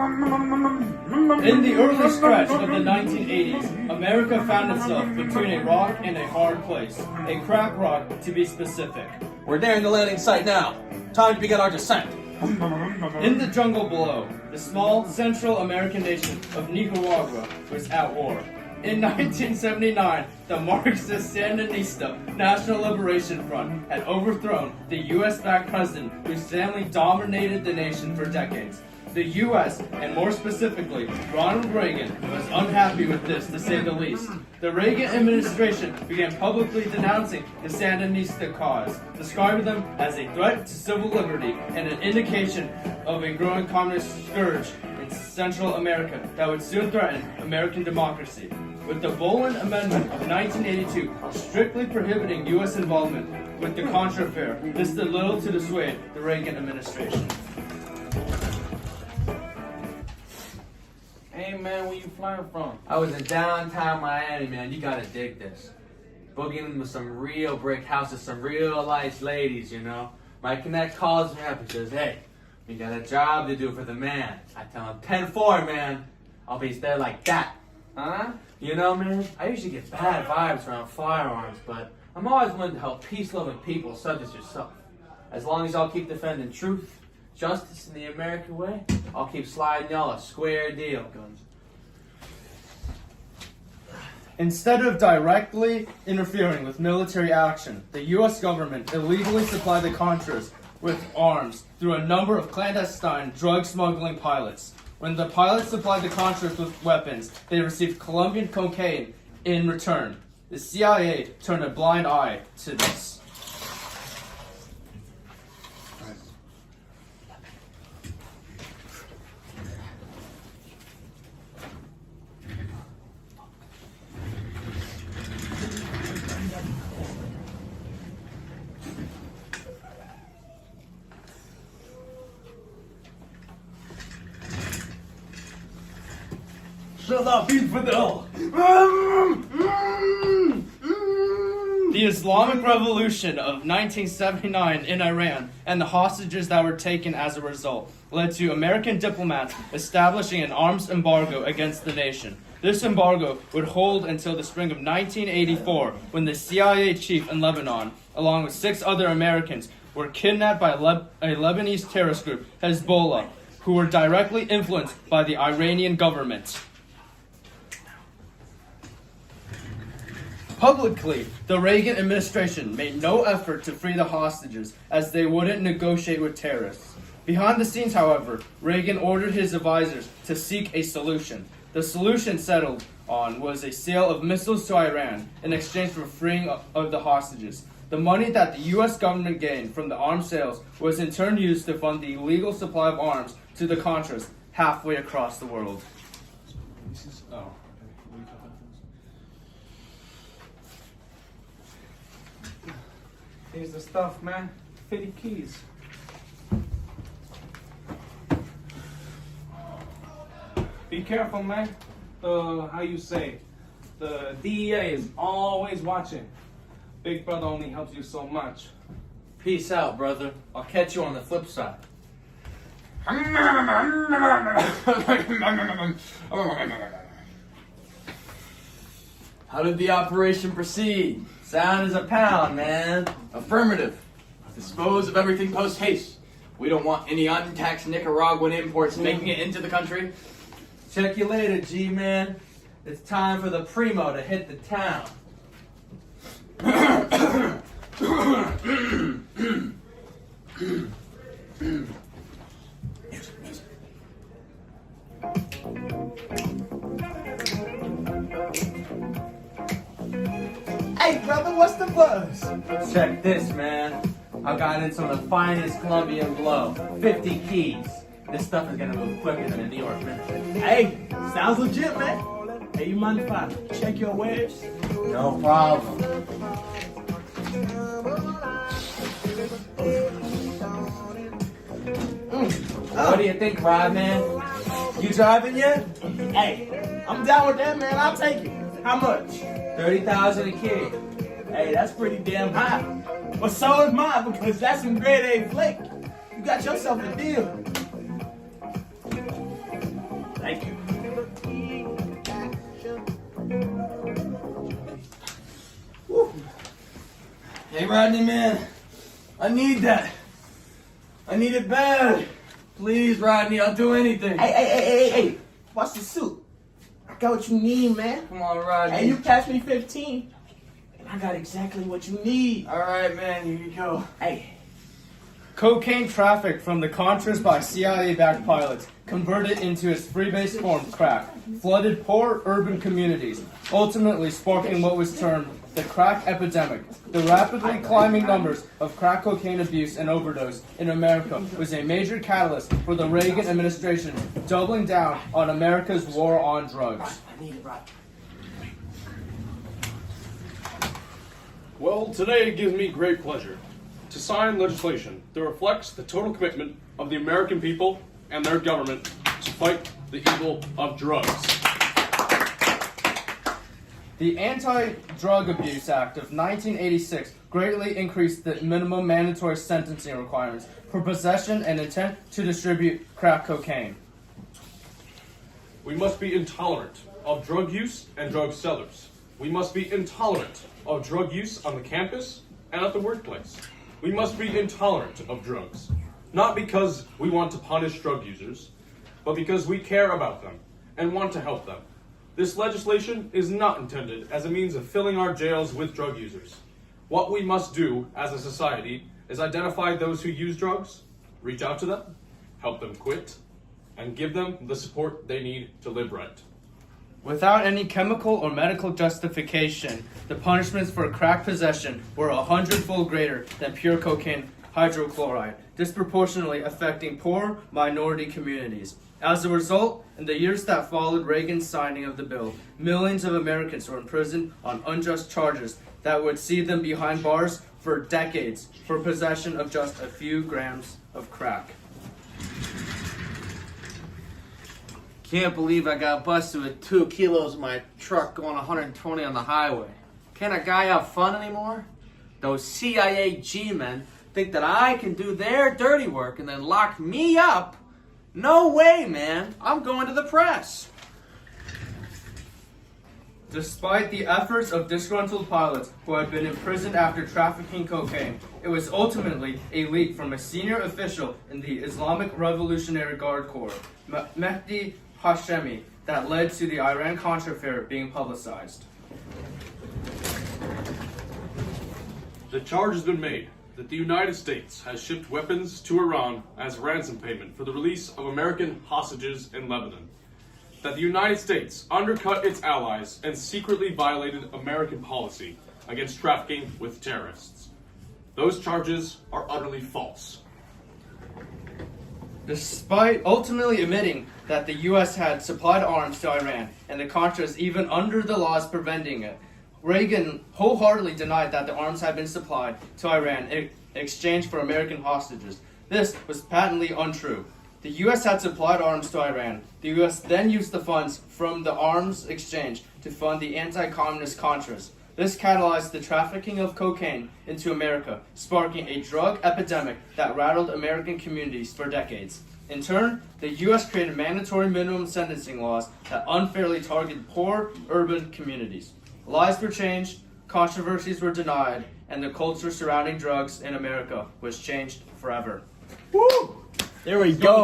In the early stretch of the 1980s, America found itself between a rock and a hard place. A crack rock, to be specific. We're nearing the landing site now. Time to begin our descent. In the jungle below, the small Central American nation of Nicaragua was at war. In 1979, the Marxist Sandinista National Liberation Front had overthrown the U.S.-backed president whose family dominated the nation for decades. The U.S., and more specifically, Ronald Reagan, was unhappy with this, to say the least. The Reagan administration began publicly denouncing the Sandinista cause, describing them as a threat to civil liberty and an indication of a growing communist scourge in Central America that would soon threaten American democracy. With the Boland Amendment of 1982 strictly prohibiting U.S. involvement with the Contra affair, this did little to dissuade the Reagan administration. Hey man, where you flying from? I was in downtown Miami, man. You gotta dig this. Boogieing with some real brick houses, some real nice ladies, you know. My connect calls me up and says, hey, we got a job to do for the man. I tell him, 10-4, man. I'll be there like that. Huh? You know, man, I usually get bad vibes around firearms, but I'm always willing to help peace-loving people such as yourself. As long as y'all keep defending truth, justice in the American way, I'll keep sliding y'all a square deal, guns. Instead of directly interfering with military action, the U.S. government illegally supplied the Contras with arms through a number of clandestine drug smuggling pilots. When the pilots supplied the Contras with weapons, they received Colombian cocaine in return. The CIA turned a blind eye to this. Shut up, infidel! The Islamic Revolution of 1979 in Iran and the hostages that were taken as a result led to American diplomats establishing an arms embargo against the nation. This embargo would hold until the spring of 1984, when the CIA chief in Lebanon, along with 6 other Americans, were kidnapped by a Lebanese terrorist group, Hezbollah, who were directly influenced by the Iranian government. Publicly, the Reagan administration made no effort to free the hostages, as they wouldn't negotiate with terrorists. Behind the scenes, however, Reagan ordered his advisors to seek a solution. The solution settled on was a sale of missiles to Iran in exchange for freeing of the hostages. The money that the U.S. government gained from the arms sales was in turn used to fund the illegal supply of arms to the Contras halfway across the world. Here's the stuff, man. 50 keys. Be careful, man. How you say? The DEA is always watching. Big brother only helps you so much. Peace out, brother. I'll catch you on the flip side. How did the operation proceed? Sound as a pound, man. Affirmative. Dispose of everything post haste. We don't want any untaxed Nicaraguan imports making it into the country. Check you later, G-Man. It's time for the Primo to hit the town. Hey, brother, what's the buzz? Check this, man. I got in some of the finest Colombian blow. 50 keys. This stuff is gonna move quicker than a New York minute. Hey, sounds legit, man. Hey, you mind if I check your wares? No problem. What do you think, Rod, man? You driving yet? Hey, I'm down with that, man. I'll take it. How much? 30,000 a key. Hey, that's pretty damn high. But so is mine, because that's some grade A flake. You got yourself a deal. Rodney, man. I need that. I need it bad. Please, Rodney, I'll do anything. Hey. Watch the suit. I got what you need, man. Come on, Rodney. Hey, you catch me 15, and I got exactly what you need. All right, man, here you go. Hey. Cocaine trafficked from the Contras by CIA-backed pilots converted into its freebase form, crack, flooded poor urban communities, ultimately sparking what was termed the crack epidemic. The rapidly climbing numbers of crack cocaine abuse and overdose in America was a major catalyst for the Reagan administration doubling down on America's war on drugs. I need it, right. Well, today it gives me great pleasure to sign legislation that reflects the total commitment of the American people and their government to fight the evil of drugs. The Anti-Drug Abuse Act of 1986 greatly increased the minimum mandatory sentencing requirements for possession and intent to distribute crack cocaine. We must be intolerant of drug use and drug sellers. We must be intolerant of drug use on the campus and at the workplace. We must be intolerant of drugs, not because we want to punish drug users, but because we care about them and want to help them. This legislation is not intended as a means of filling our jails with drug users. What we must do as a society is identify those who use drugs, reach out to them, help them quit, and give them the support they need to live right. Without any chemical or medical justification, the punishments for crack possession were 100-fold greater than pure cocaine hydrochloride, disproportionately affecting poor minority communities. As a result, in the years that followed Reagan's signing of the bill, millions of Americans were imprisoned on unjust charges that would see them behind bars for decades for possession of just a few grams of crack. Can't believe I got busted with 2 kilos in my truck going 120 on the highway. Can a guy have fun anymore? Those CIA G-men think that I can do their dirty work and then lock me up? No way, man. I'm going to the press. Despite the efforts of disgruntled pilots who had been imprisoned after trafficking cocaine, it was ultimately a leak from a senior official in the Islamic Revolutionary Guard Corps, Mehdi Hashemi, that led to the Iran-Contra affair being publicized. The charge has been made that the United States has shipped weapons to Iran as ransom payment for the release of American hostages in Lebanon. That the United States undercut its allies and secretly violated American policy against trafficking with terrorists. Those charges are utterly false. Despite ultimately admitting that the U.S. had supplied arms to Iran and the Contras even under the laws preventing it, Reagan wholeheartedly denied that the arms had been supplied to Iran in exchange for American hostages. This was patently untrue. The U.S. had supplied arms to Iran. The U.S. then used the funds from the arms exchange to fund the anti-communist Contras. This catalyzed the trafficking of cocaine into America, sparking a drug epidemic that rattled American communities for decades. In turn, the U.S. created mandatory minimum sentencing laws that unfairly targeted poor urban communities. Lives were changed, controversies were denied, and the culture surrounding drugs in America was changed forever. Woo! There we go.